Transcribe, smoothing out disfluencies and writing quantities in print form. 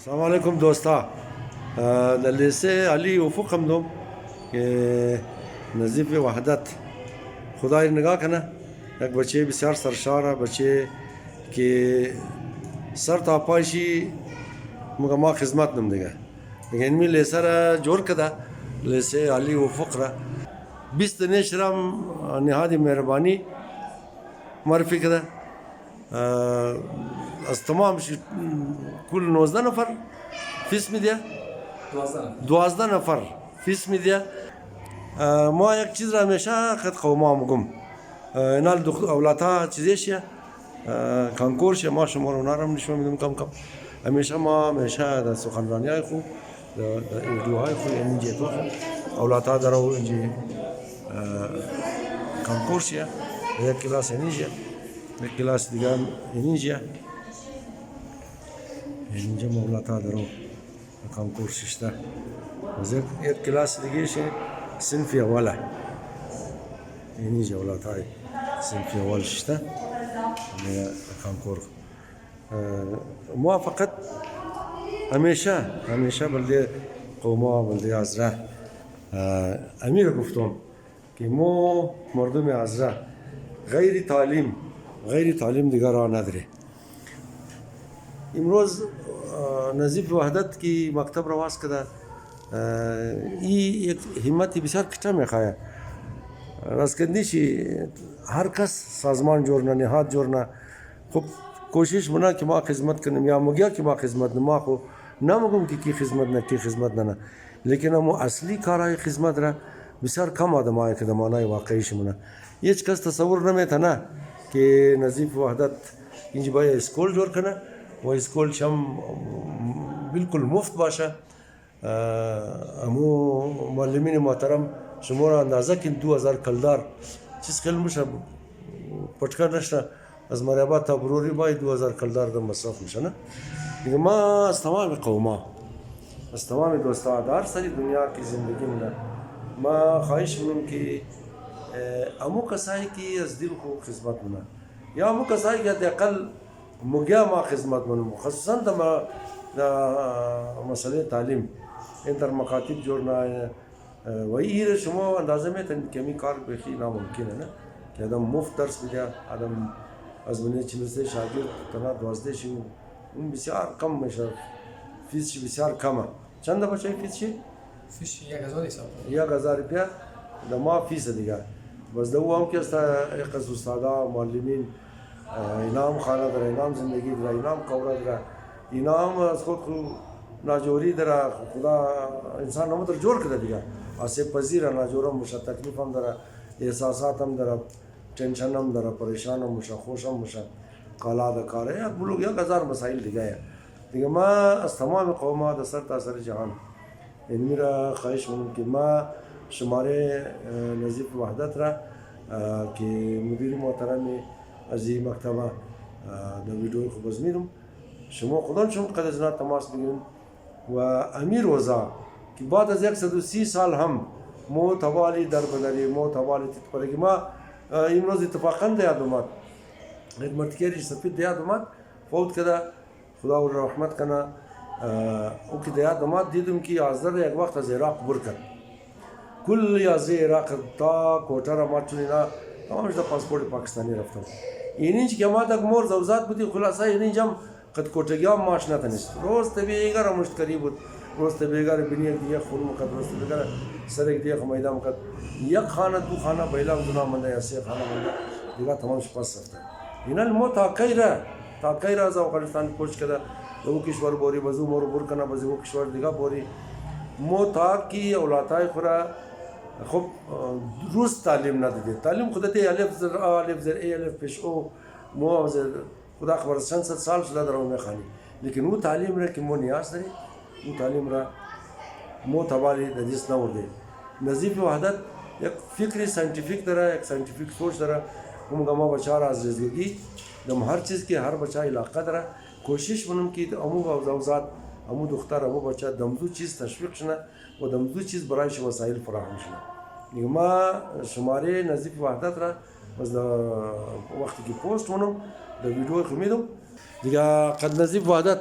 السلام عليكم دوستا. لسه علی افق هم دوم که نظیف وحدت خدای نگاه کنه. یک بچه بسیار سرشاره، بچه که سر تا پایشی مگه ما خدمت نم دیگه اینمی لیسه را جور کده، لیسه علی افق را 20 نشرم نهادی مهربانی معرفی کده. از تمام کل 19 نفر فیس میده، 12 نفر فیس میده. ما یک چیز را همیشه خد قوما مگم اینال اولادها چیزیشه کانکورش ما شما رو نرم نشون میدم کم همیشه ما همیشه در سخنرانی های خوب در ویدیوهای خوب اینجا تو اولادها در اینجا کانکورشه یک کلاس اینجا یک کلاس دیگر اینجا اولادها در کانکورس شده. یک کلاس دیگه شه صنف اوله اینجا اولادهای صنف اول شده کانکور. ما فقط همیشه بلده قوما بلده عزرا امیر گفتم که ما مردم عزرا غیر تعلیم دیگر را نداره. امروز نظیف وحدت کی مکتب رواز کده یک همتی بسیار کچه میخواه راسکندیشی هر کس سازمان جورنا نهاد جورنا خب کوشش منا که ما خدمت کنیم یا مگیا که ما خدمت نما خو نمگم که کی خدمت نه لیکن مو اصلی کارای خدمت را بسیار کم آدمای که دمانای واقعیش منا هیچ کس تصور نمیتونه که نظیف وحدت اینجا باید اسکول جور کنه و اسکول شم بالکل مفت باشه. امو معلمین محترم شما را اندازه کن 2000 کلدار چیز خیلی میشه پچکار نشته از مرابط تا بروری باید 2000 کلدار دم مصرف میشه نه دیگه. ما از تمام قوما از تمام دوستا در سری دنیا کی زندگی من ما خواهش منم که امو کسایی که از دل خو خدمت منه یا امو کسایی که دقل مگیا ما خدمت منم خصوصا در مسئله تعلیم این در مکاتب جورنا و ایره شما اندازه میتونید که می کار بخی ناممکنه نه که آدم مفت درس بده. آدم از منی 40 شاگرد تنها 12 شیم اون بسیار کم میشه، فیسش بسیار کمه. چند بچه فیسش؟ فیش 1000 حساب 1000 روپیه در ماه فیس دیگه. بس دو هم که است یک از استادا معلمین اینام خانه داره، اینام زندگی داره، اینام کوره داره، اینام از خود ناجوری داره. خدا انسان نمودر جور کرده دیگه آسیب پذیر ناجورم میشه، تکلیف هم داره، احساسات هم داره، ٹینشن هم داره، پریشان هم میشه، خوش هم میشه، کالا د کاره یک بلوغ 1000 مسائل دیگه. ما از تمام قوما در سر تا سر جهان این میرا خواهش میکنم که ما شماره نظیف وحدت را که مدیر محترم از این مکتبه در ویدیوی خوب از میرم شما خودان شما قد از تماس بگیرین و امیر وزا که بعد از 130 سال هم مو توالی در بدری مو توالی تتپرگی ما امروز اتفاقا دیاد اومد خدمتگری سفید دیاد اومد فوت کده خدا او رحمت کنه. او که دیاد اومد دیدم که آذر یک وقت از عراق بر کرد کل از عراق تا کوټه را ماچونینا تمامش د پاسپورت پاکستانی رفتم. اینج که ما تک مور زوزات بودی خلاصه اینجام قد کوټگیام ماش نتنست روز طبیعی را مشتری بود روز طبیعی بینی دیگه خون مقد روز طبیعی سر یک دیگه میدان مقد یک خانه دو خانه بیلا دنا منده یا سه خانه منده دیگه تمامش پاس رفته. اینال مو تا کیره از افغانستان کوچ کده او کشور بوری بزو مور بور کنه بزو او کشور دیگه بوری مو تا کی اولادای خورا خب روز تعلیم ندیده. تعلیم خودتی الف زر ا الف زر ای الف پیش او مو خدا خبر 100 سال شده در اون میخوانی لیکن او تعلیم را که مو نیاز داری او تعلیم را مو توالی دست نورده. نظیف وحدت یک فکری ساینتیفیک داره، یک ساینتیفیک سوچ داره. هم گما بچه را از رزگی دم هر چیز که هر بچه علاقه داره کوشش منم که امو زوزات امو دختر امو بچه دمدو چیز تشویق شنه و دمدو چیز برایش وسایل فراهم شنه. دیگه ما شماره نظیف وحدت را از وقتی که پوست منم در ویدیو خمیدم دیگه قد نظیف وحدت